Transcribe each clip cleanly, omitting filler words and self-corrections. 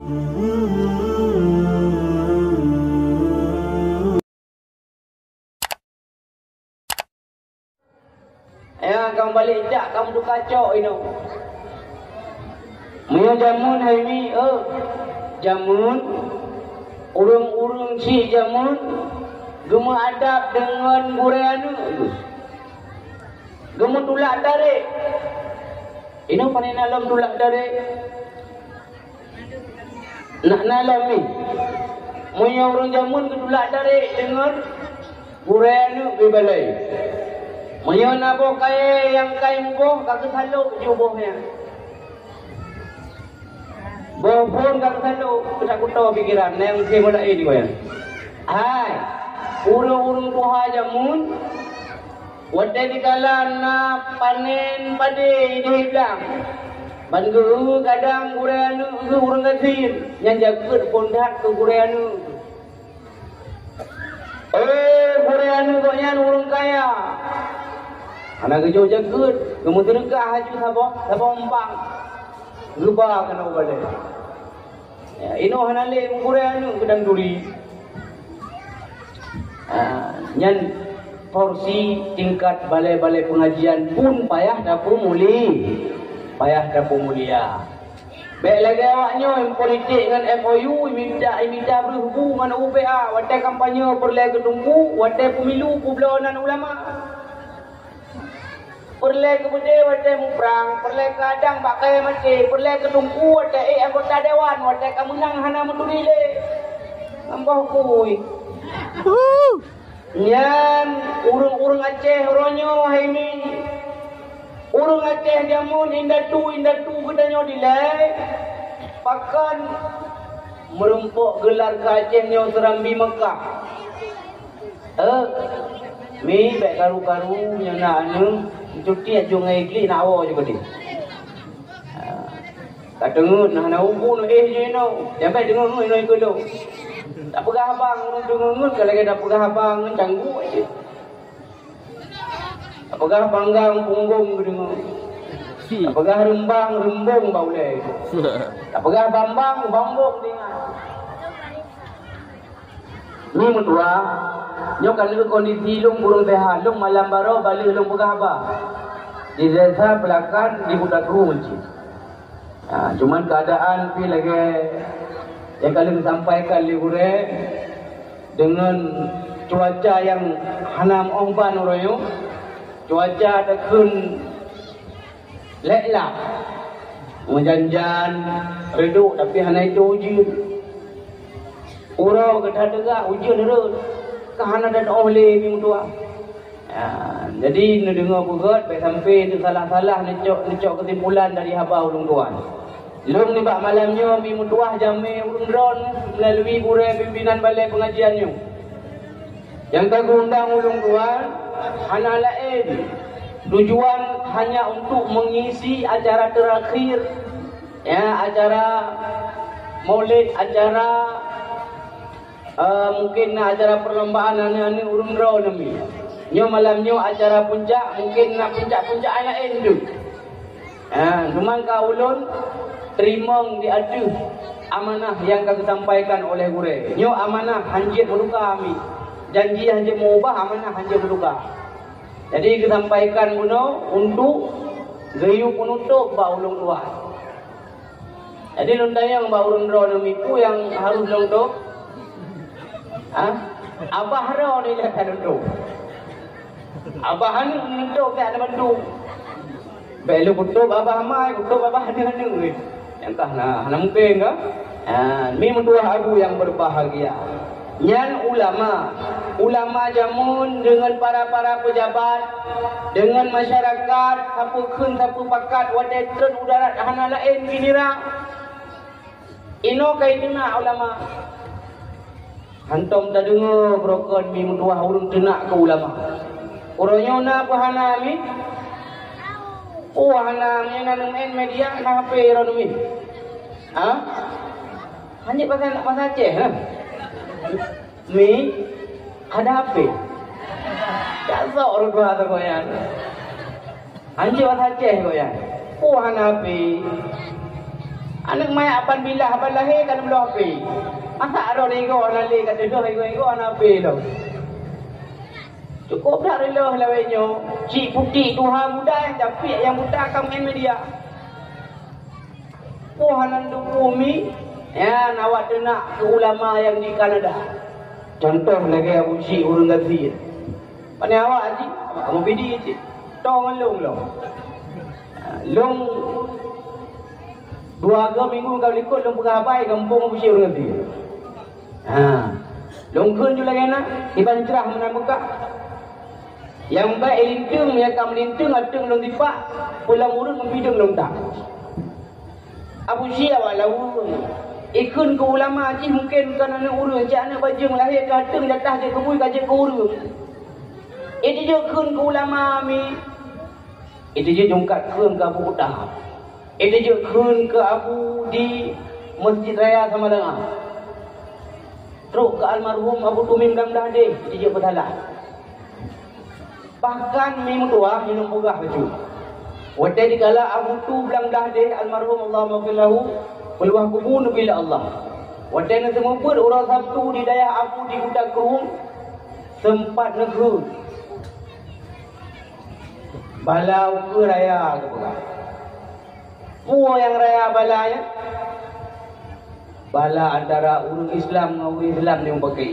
Ya, kamu balik jak, kamu tu kacau ini. Maya jamun hai mi, jamun, urung-urung si jamun, gemu adab dengan gureanu, gemu tulak tarik. Ini panen alam tulak tarik. Nak nalam ni, maya urung jamun tulak tarik dengan gureanu bibalai. Maya nabo kaya yang kaya mubuh kagak saluk jubuhnya. Bohong kagak saluk kita kuto pikiran yang semu dak ini koyan. Hai, urung-urung tuha jamun wadai dikala na panen pade ini bilang. Banggu kadang gureanu urung gasir yang jaga pondak ke gureanu. Gureanu kok yang urung kaya. Anak kerja jaga, kemudian tegak haju sabah empang, lupa kena balik. Ya, ino hanale mengkureanu kedang duri. Nyan porsi tingkat balai-balai pengajian pun payah dapur mulia. Baik lagi awaknya yang politik dengan MOU, minta berhubungan UPA, wadai kampanye perlai ketunggu, wadai pemilu perlawanan ulama. Perlai kemudian wadai muprang, perlai kadang pakai mati, perlai ketungku wadai anggota dewan, wadai kemenang hana mendulile. Ambah kui. Nyan urung-urung Aceh ronyo haimi. Urung Aceh jamun indah tu kedanyo dilai. Pakan merumpuk gelar ke Aceh nyo Serambi Mekah. Mi baik karu-karu yang nak anu cuti aja ngai kli nak awo juga ni. Kata ngut nak ubu no je no. Sampai dengar ngut no ikut do. Tak pegah abang orang dengar ngut kalau kita pegah abang canggu aje. Tak pegah panggang punggung dengar. Tak pegah rembung bau le. Tak pegah bambang dengar. Ni mutua. Nyo kalau kondisi lung burung sehat, lung malam baru balik lung pegah abah. Di desa belakang di budak rumci. Cuman keadaan pi lagi yang kalian sampaikan liure dengan cuaca yang hanam omban oroyo, cuaca tekun leklak, menjanjan reduk tapi hana itu ujian. Urau kedah tegak ujian terus. Kahana dan oleh ni mutua. Jadi ni dengar buat baik sampai tu salah-salah necok kesimpulan dari haba ulung tuan. Lung ni bak malamnya mi mutua jame ulung dron melalui burai pimpinan balai pengajiannya. Yang terundang ulung tuan hana lain. Tujuan hanya untuk mengisi acara terakhir, acara maulid, acara mungkin acara perlombaan anak-anak urung draw nami. Nyo malamnyo acara puncak, mungkin nak puncak-puncak anak endu. Cuman kaulun terima diadu amanah yang kami sampaikan oleh gure. Nyo amanah hanjit berduka kami. Janji hanjit mengubah, amanah hanjit berduka. Jadi kita sampaikan guna untuk gayu penutup ba ulung tua. Jadi lundayang ba urung draw nami ku yang harus longtok. Abah ro ni dah tentu. Abah anu tentu tak ada bantu. Belu kutub abah mai, kutub abah anu ni. Yang kah mungkin ke? Mi mentua abu yang berbahagia. Nyan ulama jamun dengan para pejabat, dengan masyarakat, sapu keun sapu pakat wadai tren udara hana lain ginira. Ino kaitina ulama. Hantom tak dengar brokon mi mentua urung tenak ke ulama. Uronyo na pahana mi. Hana mi nanum en media na HP ron mi. Hanya pasal Aceh Mi ada HP. Tak sok orang tua tu koyan. Hanya pasal Aceh koyan. Hana HP. Anak mai apan bila apan lahir kan belum api. Masa ada nego nali kat duduk ego anak api tu. Cukup dah rela lawenyo. Cik putih Tuhan muda yang muda akan main media. Pohanan du bumi ya nawak denak ke ulama yang di Kanada. Contoh lagi Abu Cik urang gazi. Pani awak cik, kamu bidi cik. Tong long. Long 2 minggu kau ikut long pengabai kampung Abu Cik urang gazi. Long kun juga kena iban cerah menang buka. Yang baik lintung yang kam lintung atung long dipak pulang urut membidung long tak. Abu Syia walau ikun ke ulama cik mungkin kan anak urut cik anak baju melahir ke atung jatah je kebui kajak ke urut. Itu je kun ke ulama mi. Itu je jongkat kun ke Abu Utah. Itu je kun ke Abu di Masjid Raya sama dengan. Teruk ke almarhum Abu Tumim Damdah deh. Itu je bersalah. Bahkan minum tua minum pugah baju. Wadai dikala Abu Tu bilang dah deh almarhum Allah maghfirlahu walwah kubun bila Allah. Wadai nak semupur orang Sabtu di daya Abu di Kuta Kerum sempat negeri. Balau ke raya ke pula. Puan yang raya balanya. Bala antara orang Islam dengan orang Islam yang pakai.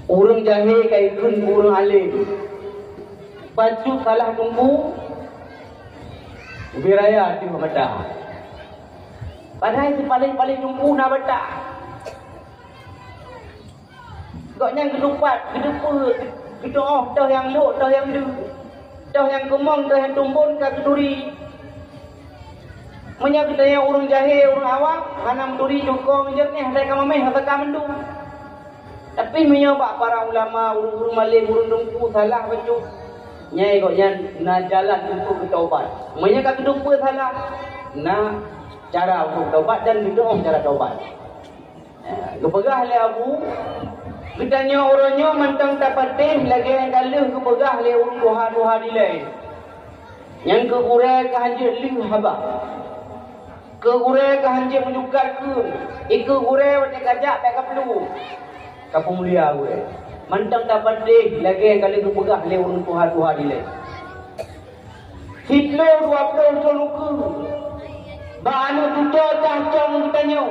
Orang jahil kai kun orang alim. Baju salah tunggu. Biraya tu benda. Padahal si paling tunggu nak benda. Gaknya kedupat, kedoh dah yang lok, dah yang du. Dah yang kemong, dah yang tumbun ke keduri. Menya kita yang orang jahil, orang awam, hanam duri jokong je ni, hai kamameh, hai kamandu. Tapi menyobak para ulama, urung malim, urung dungku, salah baju. Nyai koknya nak jalan untuk bertaubat. Menyang kata dumpa salah. Nak cara untuk taubat dan minum cara taubat. Kepegah le Abu. Kitanya orangnya mentang tak patih lagi yang kalah kepegah le urung doha-doha dilai. Yang kekurai ke hanjir liu habak. Kekurai ke hanjir menyukat ke. Iku kurai wajah kajak tak perlu. Kapung mulia gue. Mantang dapat deh lagi yang kali kepegah le urung tuha-tuha dilai. Hitler 20 soluku. Banu tujuh cacang kitanya.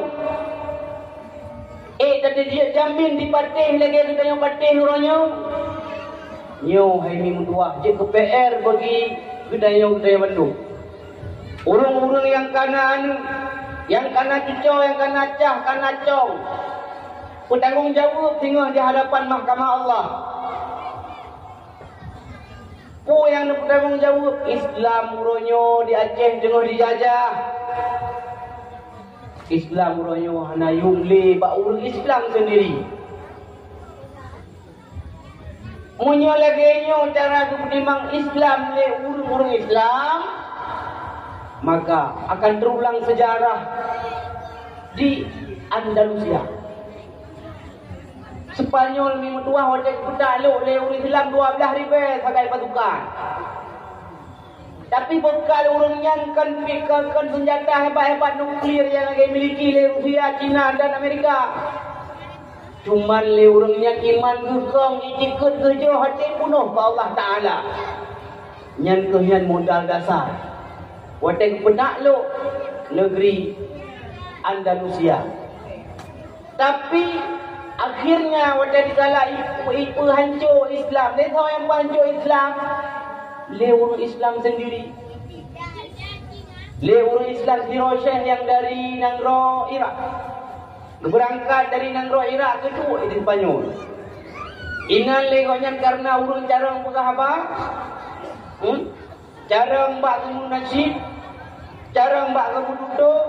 Tadi dia jamin di patih lagi kitanya patih orangnya. Nyo hai mi mutua je ke PR bagi kitanya Bandung. Urung-urung yang kana cucau, yang kana cah, kana cong. Bertanggungjawab tengah di hadapan mahkamah Allah. Pu yang bertanggungjawab Islam uronyo di Aceh tengah dijajah. Islam uronyo hana yumli bak urang Islam sendiri. Munyo lagi nyo cara kutimbang Islam le urang Islam, maka akan terulang sejarah di Andalusia. Spanyol ni mutua hotek putak lok le urang Islam 12,000 sakai pasukan. Tapi bekal urang yang kan senjata hebat-hebat nuklir yang lagi miliki le Rusia, China dan Amerika. Cuman le urang yang iman gegong ikut kerja hati penuh ke Allah Taala. Nyan kehian modal dasar. Hotek putak lok negeri Andalusia. Tapi akhirnya wadah dikala ipu hancur Islam. Dia tahu yang hancur Islam. Lewur Islam sendiri. Lewur Islam di Rosyah yang dari Nangro, Iraq. Berangkat dari Nangro, Iraq kedua itu Spanyol. Inan legonya karena urung carang apa? Carang mbak kemu nasib. Carang mbak kemu duduk.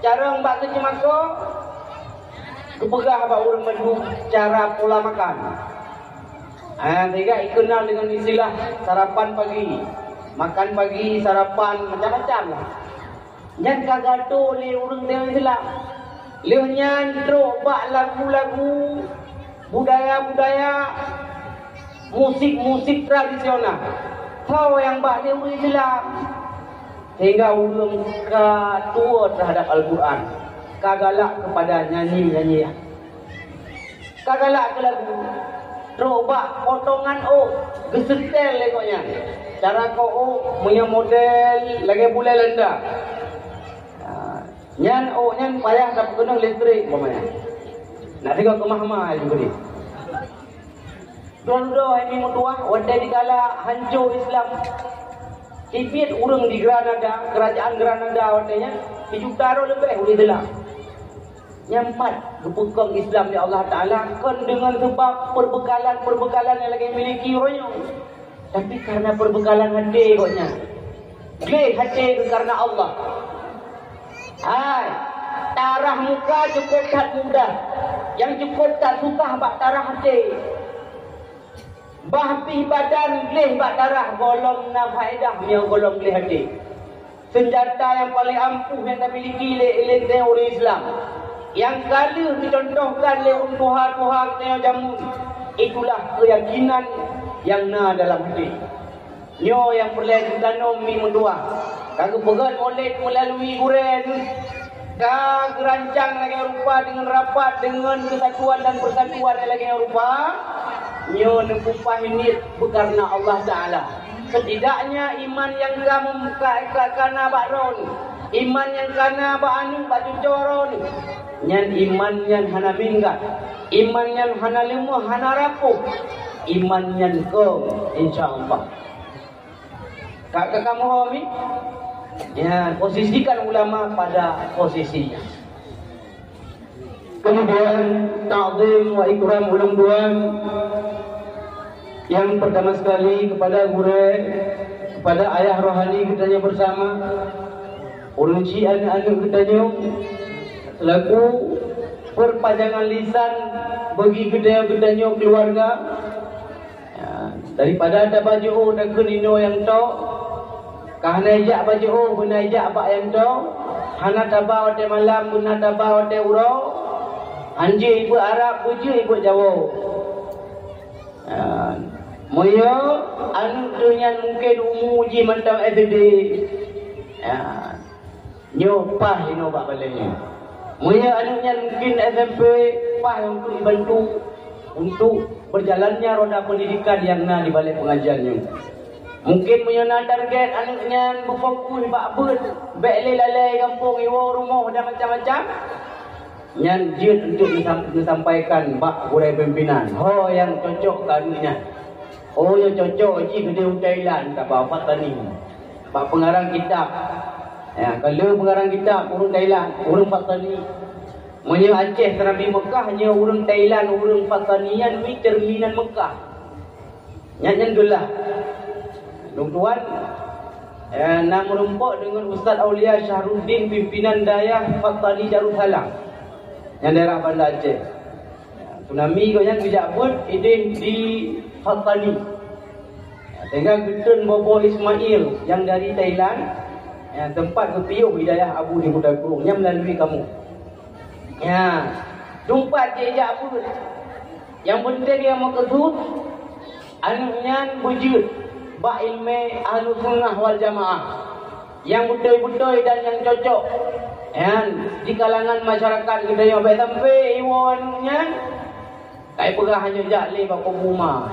Carang mbak kecemako. Kepegah apa orang madu cara pola makan. Tiga kenal dengan istilah sarapan pagi, makan pagi, sarapan macam-macam lah. Jangan kagato le orang dengan istilah. Leuhnyan tro bak lagu-lagu budaya-budaya, musik-musik tradisional. Tahu yang bak dia orang Islam. Sehingga urang tua terhadap Al-Quran. Kagalak kepada nyanyi-nyanyian. Kagalak ke lagu. Terobak potongan gesetel lekoknya. Cara kau punya model lagi boleh lenda. Nyan nyan payah dapat kena listrik umpamanya. Nak tengok ke mahmah juga ni. Dua-dua ini mutuah wadai dikala hancur Islam. Kipit urang di Granada, kerajaan Granada wadainya 7 tahun lebih boleh telah. Nyampat kepukang Islam di Allah Ta'ala kan dengan sebab perbekalan yang lagi miliki orangnya. Tapi karena perbekalan hati koknya. Gleh hati karena Allah. Hai, tarah muka cukup tak mudah. Yang cukup tak suka bak tarah hati. Bahpi badan gleh bak tarah golong na faedah yang golong gleh hati. Senjata yang paling ampuh yang kita miliki oleh teori Islam. Yang kala dicontohkan oleh Tuhan kita jamu. Itulah keyakinan yang na dalam hati. Nyo yang perlu ditanam mi mendua. Kagak pegat oleh melalui guren. Kag rancang lagi rupa dengan rapat dengan kesatuan dan persatuan lagi rupa. Nyo nempupah ini karena Allah Ta'ala. Setidaknya iman yang kamu kana bakron. Iman yang kana ba'anu ba'cucoron. Nyan iman yang hana minggat. Iman yang hana limuh, hana rapuh. Iman yang kau insyaAllah. Kakak kamu Homi? Ya, posisikan ulama pada posisinya. Kemudian ta'zim wa ikram ulum duan. Yang pertama sekali kepada guru, kepada ayah rohani kitanya bersama. Urunci anak-anak kitanya selaku perpanjangan lisan bagi kitanya keluarga. Ya, daripada ada baju dan kenino yang tok. Kahana ijak baju guna ijak bak yang tu. Hana tabah wate malam guna tabah wate uro. Anji ibu Arab puju ibu Jawa. Moyo anu tu yang mungkin uji mentang FD. Nyo pah ino bak balenya. Moyo anu yang mungkin SMP pah untuk dibantu untuk berjalannya roda pendidikan yang na di balik pengajiannya. Mungkin punya target anaknya berfokus bak ber bek lalai kampung iwo rumah dan macam-macam. Nyan jin untuk disampaikan bak gurau pimpinan. Ho yang cocok kanunya. Oh yang cocok ji gede Thailand tak apa tani. Bak pengarang kitab. Ya, kalau pengarang kitab urang Thailand, urang Patani. Munyo Aceh Terabi Mekah nya urang Thailand, urang Patanian mi terminan Mekah. Nyan gelah. Tuan, nak merumpuk dengan Ustaz Aulia Syahruddin pimpinan dayah Fatani Darussalam yang daerah Bandar Aceh. Tsunami kau yang bijak pun idin di Fatani. Sehingga Gutun Bobo Ismail yang dari Thailand, tempat kepiuh hidayah Abu di Kutai Kurung yang melalui kamu. Ya, tempat dia pun. Yang penting dia mau kesut, anaknya wujud. Bak ilmu ahlu sunnah wal jamaah yang betul-betul dan yang cocok di kalangan masyarakat kita yang baik sampai iwannya kai pegah hanya jakli bak rumah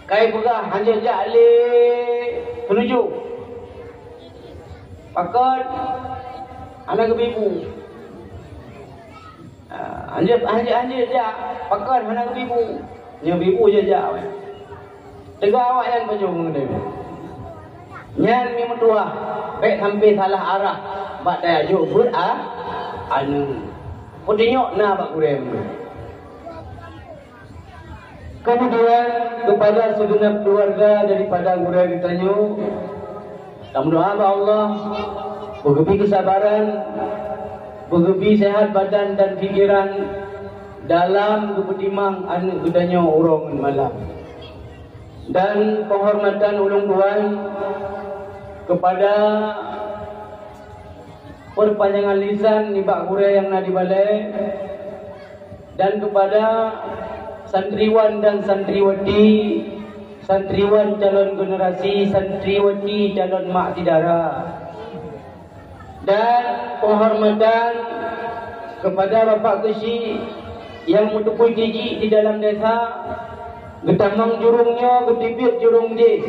kai pegah hanya jakli penuju pakat anak ibu hanya jak pakat anak ibu yang ibu je jak tegak awak yang baju mengenai. Nyan mi mentua, baik sampai salah arah, bak daya jubut anu. Podinyok na bak kurem. Kemudian kepada segenap keluarga daripada guru ditanya, kami doa Allah, bergebi kesabaran, bergebi sehat badan dan fikiran dalam kepetimang anu gedanya orang malam. Dan penghormatan ulung tuan kepada perpanjangan lisan nibak gure yang nak dibalai dan kepada santriwan dan santriwati santriwan calon generasi, santriwati calon mak tidara, dan penghormatan kepada Bapak Kesi yang mentukui gigi di dalam desa, getamang jurungnya, getipir jurung dia,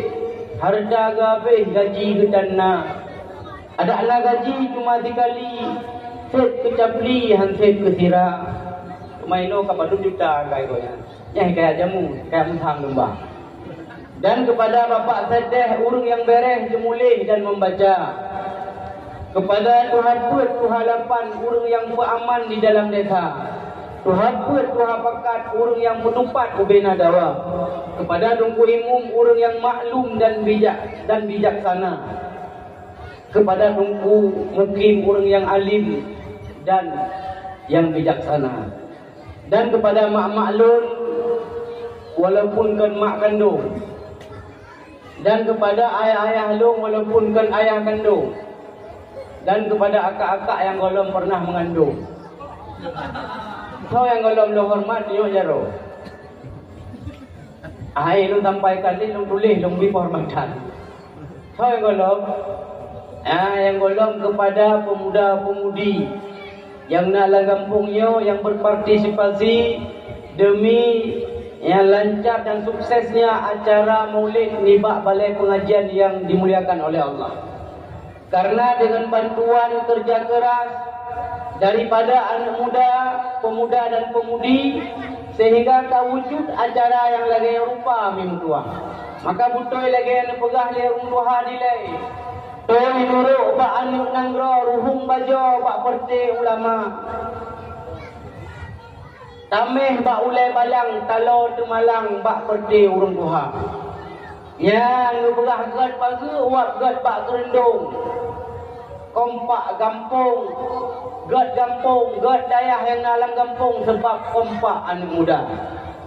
harta gabe gaji getana, ada ala gaji cuma dikali, set kecapli, hanset kesira, maino kapadu juta kaya goya, yang kaya jamu, kaya muthang lembah. Dan kepada Bapak Sedeh urung yang bereh jemulih dan membaca, kepada Tuhan Put Tuhan Lapan urung yang beraman di dalam desa, Tuhan Put Tuhan Pakat urung yang menupat ubena dawa, kepada Dungku Imum urung yang maklum dan bijaksana, kepada Dungku Mukim urung yang alim dan yang bijaksana, dan kepada Mak Maklun walaupun kan mak kandung, dan kepada ayah-ayah long walaupun kan ayah kandung, dan kepada akak-akak yang golong pernah mengandung. So yang golong lo hormat yo jaro. Ai lu sampaikan ni lu tulis lu beri penghormatan. So yang golong kepada pemuda-pemudi yang nak lang kampungnya, yang berpartisipasi demi yang lancar dan suksesnya acara Maulid Nibak Balai Pengajian yang dimuliakan oleh Allah. Karena dengan bantuan kerja keras daripada anak muda, pemuda dan pemudi, sehingga terwujud acara yang lagi rupa mimtua. Maka butuh lagi yang pegah le rumah nilai. Toi nuruk ba anu nanggro ruhung bajo ba perte ulama. Tameh bak ulai balang talo temalang bak perde urung Tuhan. Yang berah gad pagi uap gad bak kerendung. Kompak gampung, gad dayah yang dalam gampung sebab kompak anak muda.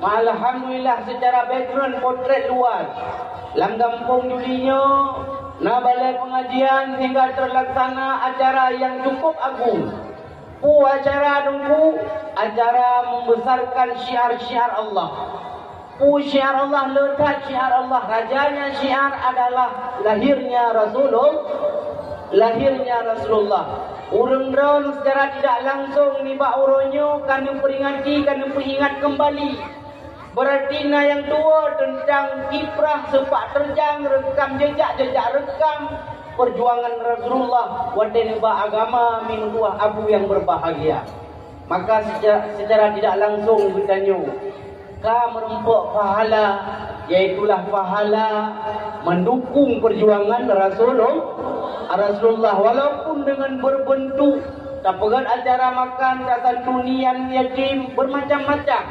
Alhamdulillah secara background potret luas. Lang gampung julinya, na balai pengajian hingga terlaksana acara yang cukup agung. Acara dungku, acara membesarkan syiar-syiar Allah. Syiar Allah letak syiar Allah. Rajanya syiar adalah lahirnya Rasulullah. Urang drone secara tidak langsung ni bak uronyo kanu peringati, kanu peringat kembali. Berarti na yang tua tentang kiprah sepak terjang rekam jejak rekam perjuangan Rasulullah wadah agama min buah abu yang berbahagia. Maka secara tidak langsung bertanya, ka merempuk pahala, yaitulah pahala mendukung perjuangan Rasulullah walaupun dengan berbentuk tapegan acara makan, santunian yatim bermacam-macam,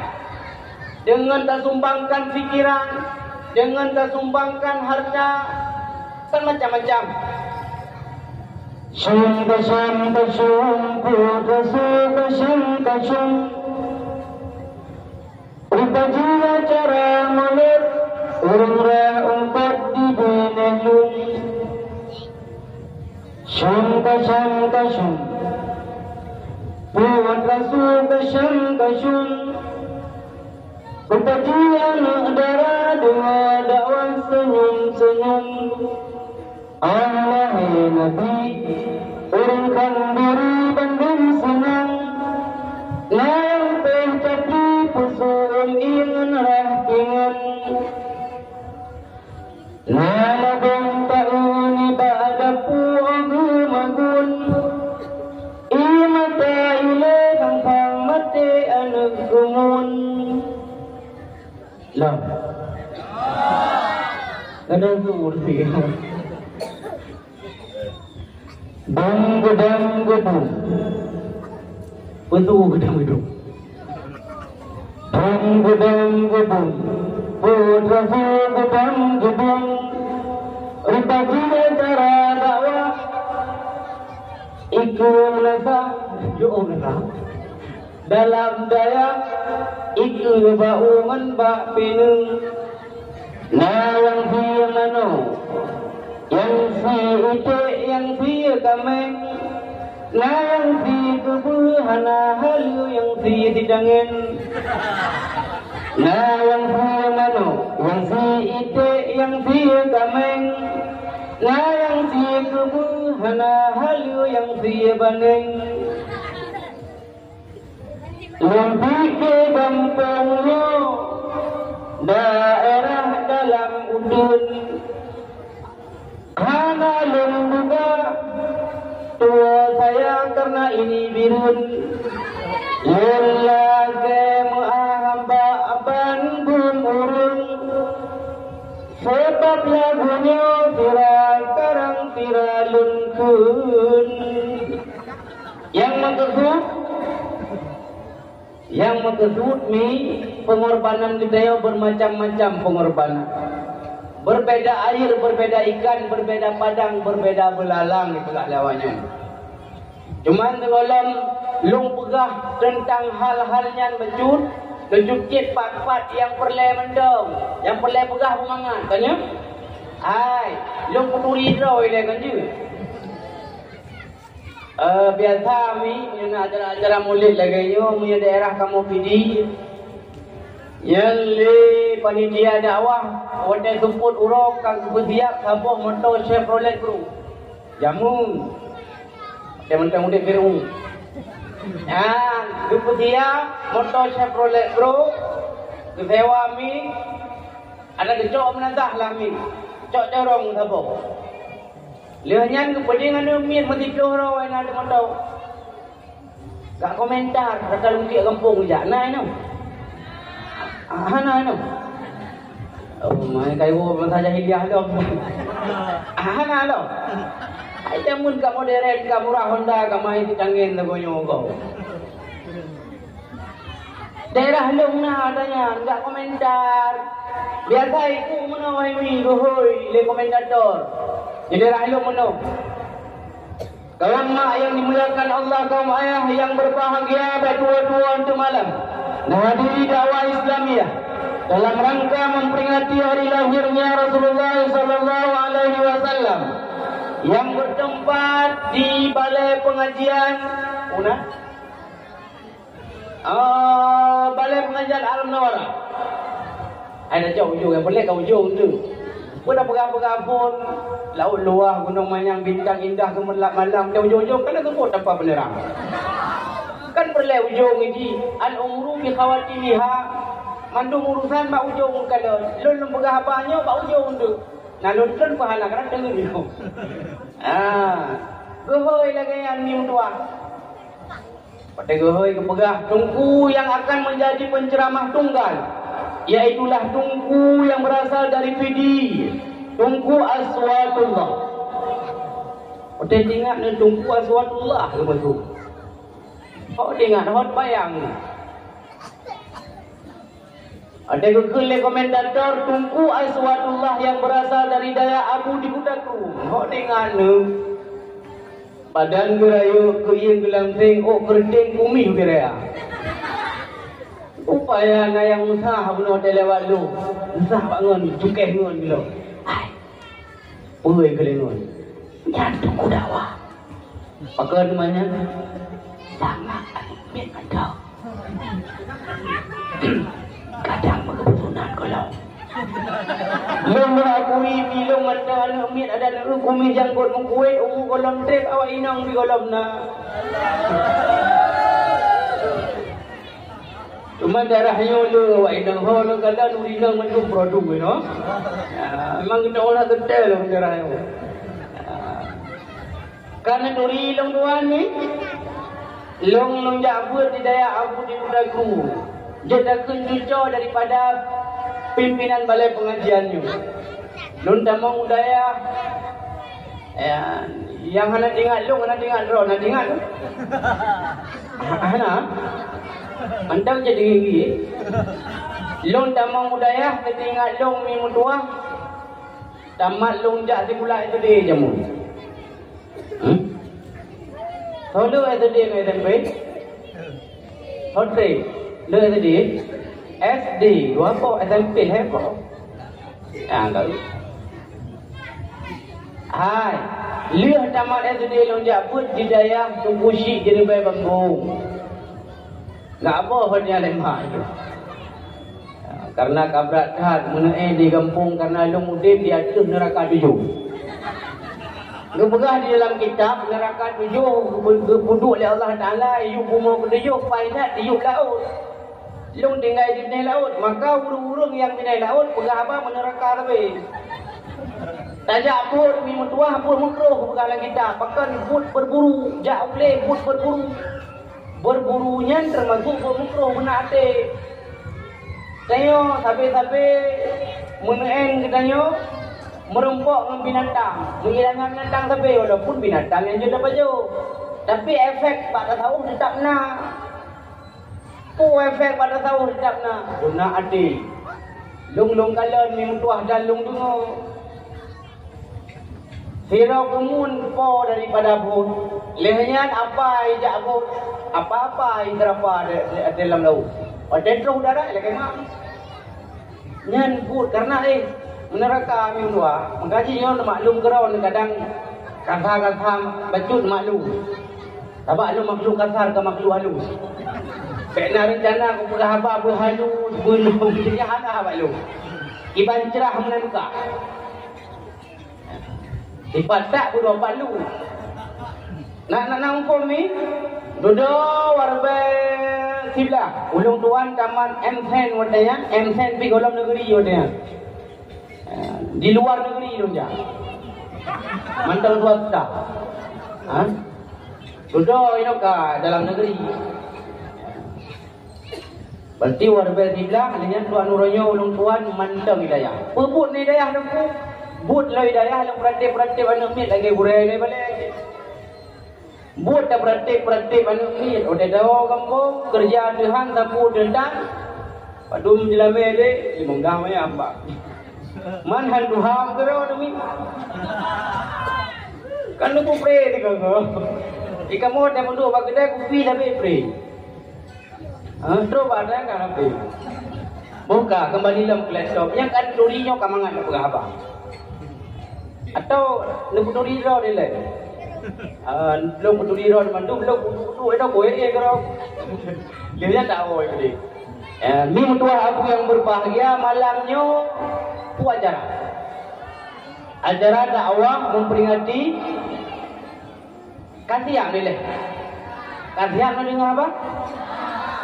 dengan tak sumbangkan fikiran, dengan tak sumbangkan harta, dan macam-macam. Shum kashum putra kashum Rupajina cara mulut urung umpat di benelum. Shum kashum putra kashum Rupajina darah dua dakwah senyum. Allah Nabi urungkan diri bandung senang, lampai tapi pusul ingin rahkingan. Nama bangta uni ba'da pu'agu magun, imata ilai kangkang mati anak gumun. Lam kadang zuhur sih. Dang gedung betul gedung dang gedung putra gedung ribajina cara dakwah ikut nasa dalam daya ikut baungan bak pinung na yang pianano yang si ite yang si kameng na yang si kebuhana halu yang si didangin na yang si mano yang si ite yang sia kameng na yang sia kubu hana halu yang sia baneng lebih ke kampungnya daerah dalam udun hana lembuga tua saya karena ini birun lelage mu'ahamba aban bumurun sebab lagunya tira karang tira lunkun yang maksud ni pengorbanan kita bermacam-macam pengorbanan. Berbeda air, berbeda ikan, berbeda padang, berbeda belalang itulah lawannya. Cuman dalam lung pegah tentang hal-hal yang becut, kejukit pat-pat yang perle mendong, yang perle pegah pemangan, tanya? Hai, lung peduli draw ile kan je. Biasa mi punya acara-acara mulut lagi yo punya daerah kamu pidi yang le panitia dakwah hotel support urok kang bersiap sabuh motor Chevrolet bro jamu teman-teman udah biru bersiap motor Chevrolet bro kesewa mi ada kecok menantah lah mi cok dorong sabuh lihatnya kepentingan dia mian mati peluru yang ada motor. Gak komentar kata lungkit kampung je. Nah ini. Hana ini. Oh, mai kayu masa jahiliah dah. Hana lo. Ai jamun ka modern ka murah Honda ka mai ti tangin tu konyo kau. Daerah lung na adanya enggak komentar. Biasa iku menawai mi gohoi le komentator. Jadi rahlu menung. Kaum mak yang dimuliakan Allah, kaum ayah yang berbahagia berdua-dua untuk malam menghadiri dakwah Islamiyah dalam rangka memperingati hari lahirnya Rasulullah sallallahu alaihi wasallam yang bertempat di Balai Pengajian Balai Pengajian Al-Munawwarah. Ada jauh juga boleh kau jauh tu. Pada pegang-pegang pun laut luar gunung manyang bintang indah gemerlap malam dan ujung-ujung kan sebut tanpa penerang. Kan perlu ujung ini al-umru bi khawatimiha mandung urusan mak ujung kalau lun pegang apanya mak ujung tu. Nah lun kan pahala kan dengar itu. Gohoi lagi yang ni tua. Pada gohoi kepegah tungku yang akan menjadi penceramah tunggal. Iaitulah tungku yang berasal dari Pidi, tungku Aswatullah. Kita ingat ni tungku Aswatullah ke betul? Kau ingat, kau bayang. Ada Google komentator tungku Aswatullah yang berasal dari daya Abu di Kudaku. Kau ingat ni? Badan gerayu kuyang gelangsing, kerding bumi geraya. Upaya na yang usah bunuh lewat lu. Usah bangun cukai ngon gitu. Ai. Puai kelengon. Jantung dakwah. Pakai namanya sama ambil kau. Kadang berkebutuhan kalau. Long berakui bilong ada anak mit ada anak kumi jangkut mengkuit umur kolam trek awak inang di kolam na. Cuma darahnya lu, wainang ho lu kata lu inang menjuk produk ni, no? Memang kita orang ketel lu darahnya. Karena duri long tuan ni, long jabut di daya Abu di Kudaku, jadi kuncuco daripada pimpinan balai pengajiannya. Long tamang udaya, yang hana dengar long, hana dengar roh, hana dengar. Hana. Mantap jadi gigi. Long tamang budaya kita ingat long mi mutua. Tamat long jak si pula itu dia jamu. Holo itu dia ngai tempe. Hotel. Le itu dia. SD dua apa SMP apa? Enggak. Hai. Lihat tamat itu dia long jak pun di daya tunggu syik jadi bayi bambu. Gak apa hanya lemah itu. Karena kabrat kat mengenai di kampung karena long udip dia tu neraka 7. Lu begah di dalam kitab neraka 7 duduk oleh Allah Taala iu buma ke-7 fainat di laut. Long tinggal di laut maka burung-burung yang di laut begah apa meneraka lebih. Tajak pun mi mutuah pun mukruh begah dalam kitab. Bahkan but berburu, jak boleh but berburu. Berburunya termasuk mukruh menate. Tanyo sampai-sampai meneng katanya merempok dengan binatang, menghilangkan binatang sampai walaupun binatang yang dia dapat jauh. Tapi efek pada tahu tetap nak. Efek pada tahu tetap nak. Guna ade. Lung-lung kalan ni mutuah dalung dengar. Hirau kemun po daripada pun. Lehanyan apa ijak pun. Apa-apa yang terapa dalam laut. Padahal udara lagi mak. Nyan pun karena meneraka kami dua. Mengkaji nyon maklum kerana kadang kasar-kasar bacut maklum. Tak maklum makhluk kasar ke makhluk halus. Kena rencana aku pula haba berhalus belum jadi hana maklum. Iban cerah menanuka. Sifat tak pun palu. Nak hukum ni duduk warbe siblah ulung tuan taman M10 wadanya M10 pi dalam negeri wadanya di luar negeri donja mantau swasta duduk inoka dalam negeri berarti warbe siblah dengan tuan nuronyo ulung tuan mantau hidayah pebut ni hidayah dengku but lah hidayah lang perhati anak mit lagi burai ni balik buat tak praktik anu ni udah tahu kampung kerja Tuhan sapu dendang padum jelame de limunggah maya amba man hal Tuhan kero demi kan lu pre tiga ko ikamu dah mundur bagi kedai kopi tapi pre terus ada kan apa buka kembali dalam laptop yang kan durinya kamangan apa apa atau lu duri ro de le belum peduli ron mandu belum peduli itu boleh ya kalau dia tak boleh jadi mi mutua aku yang berbahagia malamnya tu ajaran dakwah memperingati kasihan boleh kasihan dengan apa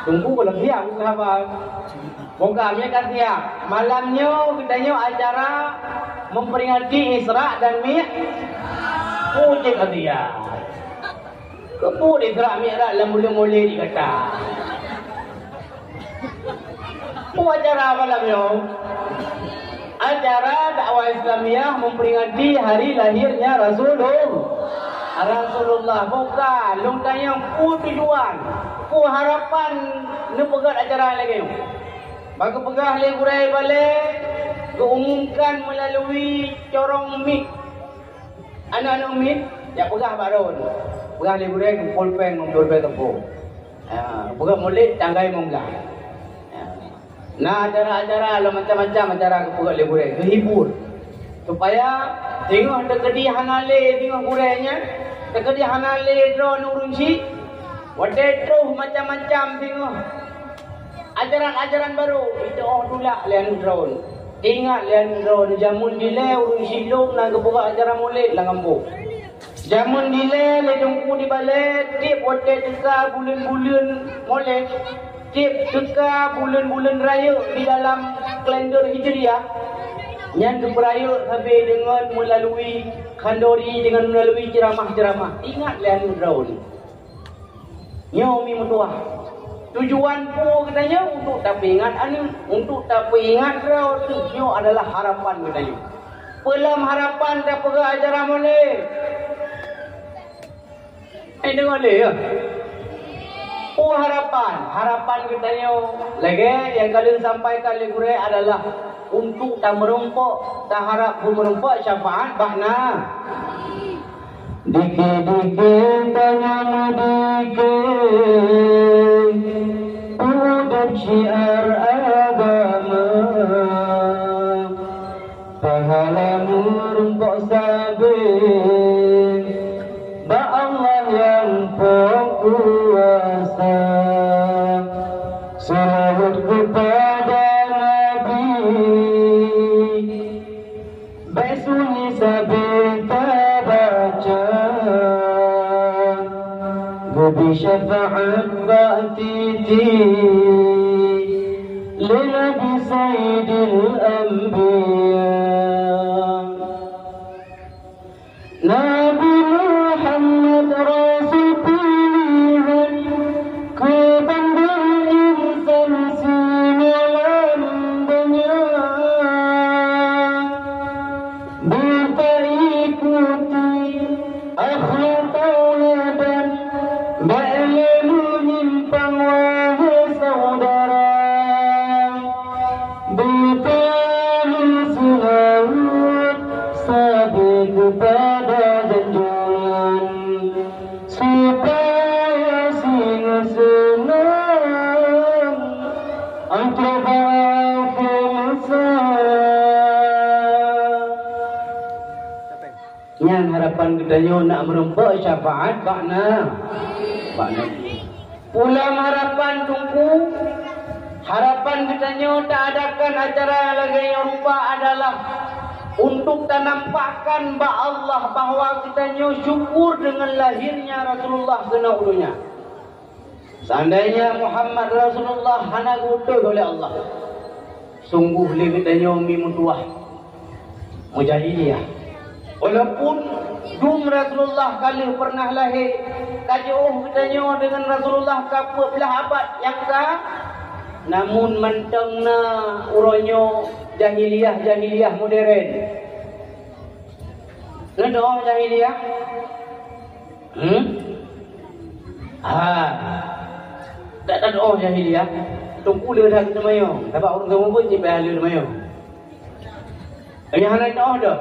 tunggu kalau dia aku apa bongkarnya kasihan malamnya kitanya acara memperingati Isra dan Puji dia. Keput Isra Mi'raj lah mula-mula dikata. Acara apa lah beliau? Acara dakwah Islamiyah memperingati hari lahirnya Rasulullah. Bukan. Long tanya ku tujuan. Ku harapan ni pegat acara lagi. Bagi pegah legurai balik. Keumumkan melalui corong mik. Anak-anak umit, ya pegah baron. Pegah legurai, pulpen, memperoleh tepung. Pegah mulut, tanggai membelah. Nah, acara-acara, macam-macam acara pegah legurai. Kehibur. Supaya, tengok tekedi hanale, tengok gurainya. Tekedi hanale, draw nurunci. Wadah macam-macam tengok. Ajaran-ajaran baru. Itu tulak lian drone. Ingat lian drone jamun dile urun silum nang kebuka acara mulit lang ambo. Jamun dile le tungku di balik tip wote teka bulan-bulan mulit. Tip teka bulan-bulan raya di dalam kalender Hijriah. Yang beraya sampai dengan melalui khandori dengan melalui ceramah-ceramah. Ingat lian drone. Nyomi mutuah. Tujuan pun katanya untuk tak ingat untuk tak ingat kau tujuan adalah harapan katanya. Pelam harapan tak perlu ajaran boleh. Dengar le ya. Harapan katanya lagi yang kalian sampaikan le gure adalah untuk tak merompak, tak harap pun merompak syafaat bahna. Dikit-dikit tanya dikit udap syiar agama pahala merumpok sabit ba Allah yang kuasa salawat kepada syafaat ba'titi Nabi Sayyidil Anbiya Nabi Muhammad Rasul pilihan kepada insan semalam dunia Kita ikuti akhlak tauladan Ba'lamu nyimpang wahai saudara Bertemu selawat Sabit kepada junjungan Supaya singa senang Antara kemasa Yang harapan kita nak merempak syafaat Bakna Pulang harapan tunggu Harapan kita tak adakan acara lagi yang rupa adalah Untuk kita nampakkan Allah bahawa kita syukur dengan lahirnya Rasulullah kena ulunya. Seandainya Muhammad Rasulullah hana gutuh oleh Allah Sungguh le kita mi mutuah Mujahidiyah Walaupun dum Rasulullah kali pernah lahir Kajuh kita dengan Rasulullah kapur belah abad yang namun mentengna uronyo jahiliyah modern. Nado jahiliyah? Tak ada jahiliyah. Tunggu dia dah kita mayo. Dapat orang kamu pun je behal dia mayo. Ayah hanan dah.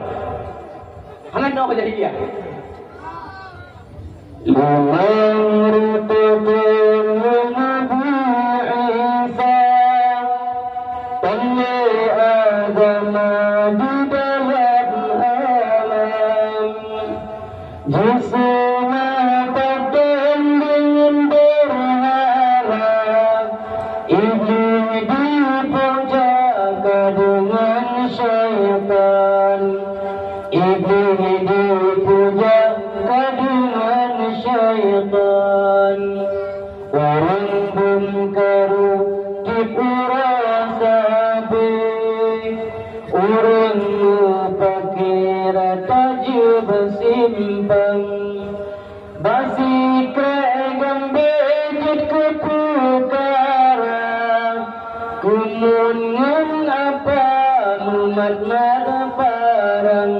Hanan dah jahiliyah. Simpang basi kregam bejit kepukara kemungan apa mumat mada parang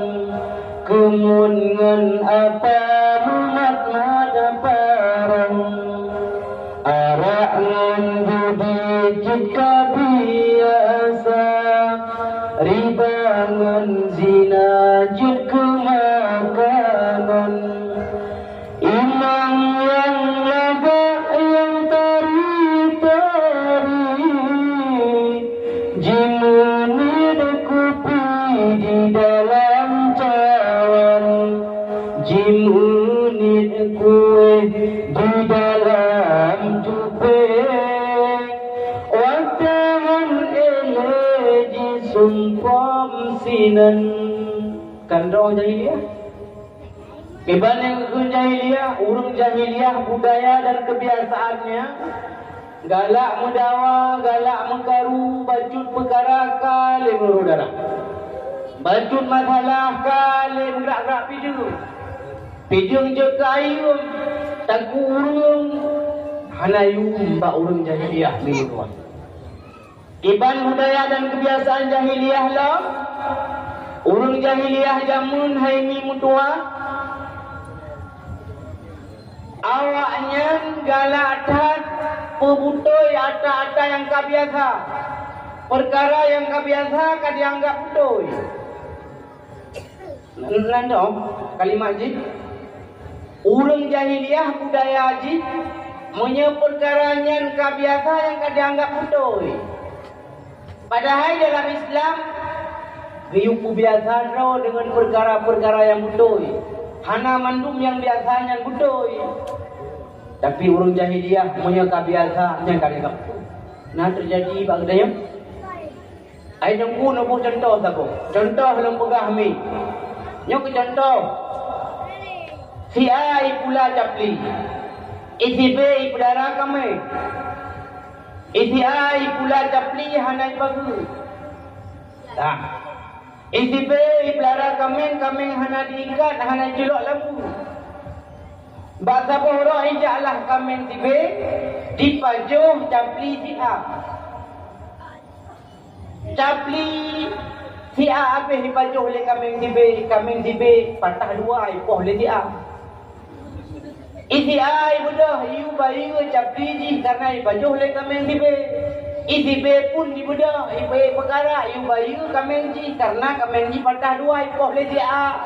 kemungan apa mumat mada parang arangan budi jika biasa ribangan zina jika imam yang laga yang tari-tari jimunid kupi di dalam cawan jimunid kue di dalam cupe wakahan eleji sumpam sinan kan roh jahiliyah Kebalik jahiliyah, urung jahiliyah budaya dan kebiasaannya galak mendawa, galak mengkaru, bacut perkara kali berudara. Bacut masalah kali gerak-gerak pijung. Pijung je kayum, tak urung hanayum bak urung jahiliyah ni tuan. Iban budaya dan kebiasaan jahiliyah lah. Urung jahiliyah jamun hai mi mutua. Awaknya galak tak pebutoi ata-ata yang kabiasa. Perkara yang kabiasa kan dianggap putoi. Nanda kalimat ji. Urang jahiliyah budaya ji punya perkara yang kabiasa yang kan dianggap putoi. Padahal dalam Islam riup biasa dengan perkara-perkara yang putoi. Hana mandum yang biasanya budoi. Tapi urang jahiliyah punya kebiasaan yang kali kamu. Nah terjadi bagdanya. Ai nunggu nopo contoh sabo. Contoh belum pegah mi. Nyok contoh. Si ai pula capli. Isi B pudara kami. Isi A pula capli hanai bagu. Tak. Isi B pudara kami hana diikat hana jelok lampu. Bahasa bohro ijaklah kami si B dipajuh capli si A. Capli si A habis dipajuh oleh kami si B patah dua ipoh oleh si A. Isi A budak iu bayu capli ji karena dipajuh oleh kami si B. Isi B pun dibudak ibu perkara iu bayu kami ji karena kami ji patah dua ipoh oleh si A.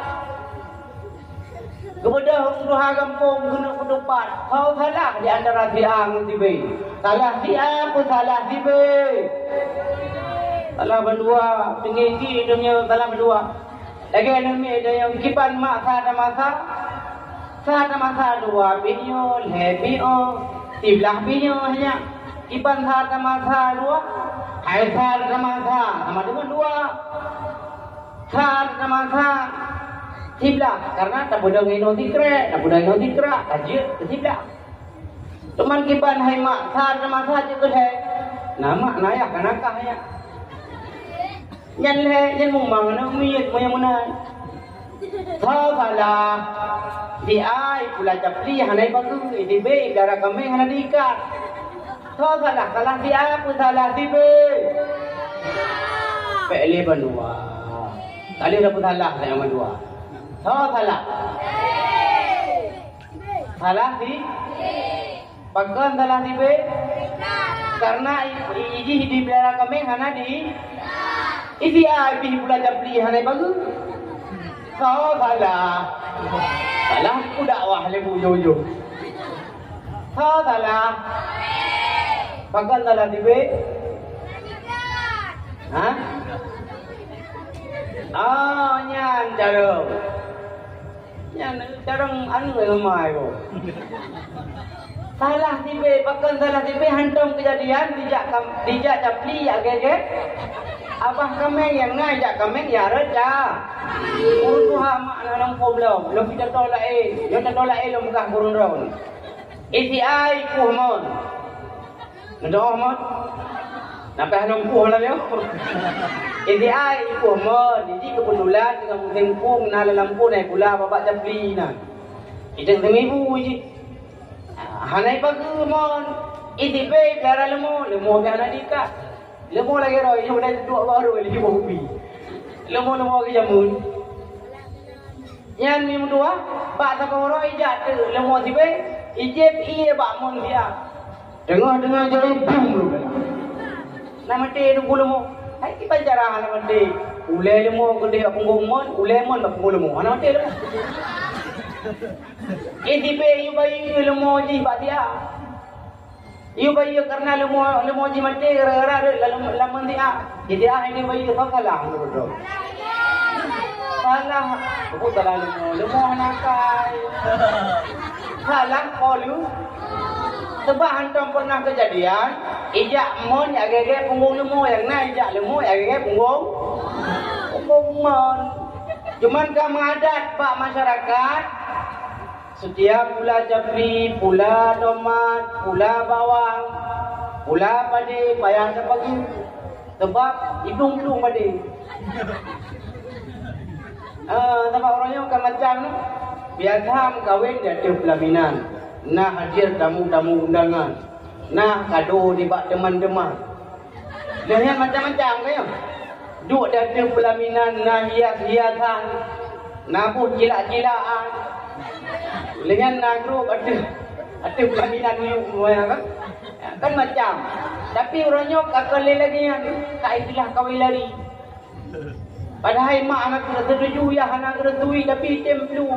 Kemudian orang kampung guna pendapat. Kau salah di antara si A dan si B. Salah si A pun salah si B. Salah berdua. Tinggi hidupnya salah berdua. Lagi ada yang kipan mak sah masa. Sah masa dua video. Happy oh. Sebelah video hanya. Kipan sah masa dua. Hai sah masa. Sama dengan dua. Sah masa. Sebelah karena tak boleh ngino tikra, tajir ke sebelah. Teman kiban hai mak sar nama saja tu hai. Nama naya kanakah ya. Nyan mumang na umiyat mo yamunan. Salah si ai pula capli hanai bagu di B gara kami hana diikat. Salah si A pun salah si B. Pele bandua. Kali dah pun salah saya bandua. Salah. Salah si Pakan salah si B. Karena iji di belakang kami hana di isi A pi pula capli hana bagu. Salah. Salah ku dakwah le bujo. Salah. Pakan salah si B. Hah? Oh, nyan jarang. Nyan jarang anu ramai ko. Salah si B, pakan salah si B hantam kejadian dijak capli ya gege. Abah kami yang ngajak kami ya reja. Urut tuha mak nanang problem. Lo kita tolak yo ta tolak lo muka kurun raun. Isi ai kuhmon. Nado mon. Nampak hanong kuh lah yo. Isi ai kuhmon, jadi kebetulan dengan musim na lampu naik pula bapak capli na. Kita temibu je. Hanai bagu mon. Isi be cara lemo gana dika. Lemo lagi roy, ini udah dua baru lagi hobi. Lemo ke jamun. Yan mi dua, pak tak roy jat lemo si be. Ijep iye bak mon dia. Dengar jadi bum lu. Nama te du lemo. Hai kita cara nama te. Ule lemo gede punggung mon, ule mon bak punggung lemo. Nama te lemo. Isi be yu bayi lemo ji bak dia. Iu bayi karena lemo ji mate gara-gara lamun dia. Jadi ini bayi salah menurut. Salah. Aku salah lemo nakai. Salah kolu. Sebab hantam pernah kejadian, ijak mon ya gege punggung lemo yang naik ijak lemo ya gege punggung mon. Cuman kamu adat pak masyarakat. Setiap pula capli, pula tomat, pula bawang, pula padi, payang sepagi. Sebab hidung padi. Sebab orangnya bukan macam ni. Biasa kawin dia ada pelaminan. Nah hadir tamu-tamu undangan. Nah kado dibak teman-teman. Lihat macam-macam kaya. Duk dia ada pelaminan, nah hias-hiasan. Nah pun cilak-cilaan. Dengan nagro ada pelaminan ni kan macam. Tapi orangnya kakali lagi yang tak istilah kawin lari. Padahal mak anak sudah setuju ya anak retui tapi templu.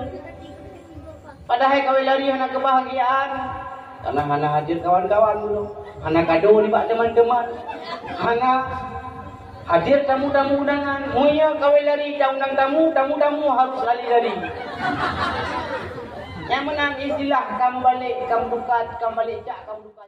Padahal kawin lari anak kebahagiaan. Karena anak hadir kawan-kawan dulu. Anak kado ni pak teman-teman. Anak hadir tamu-tamu undangan. Muya kawin lari undang tamu harus lari-lari. Yang menang istilah kamu balik, kamu buka, kamu balik, kamu buka.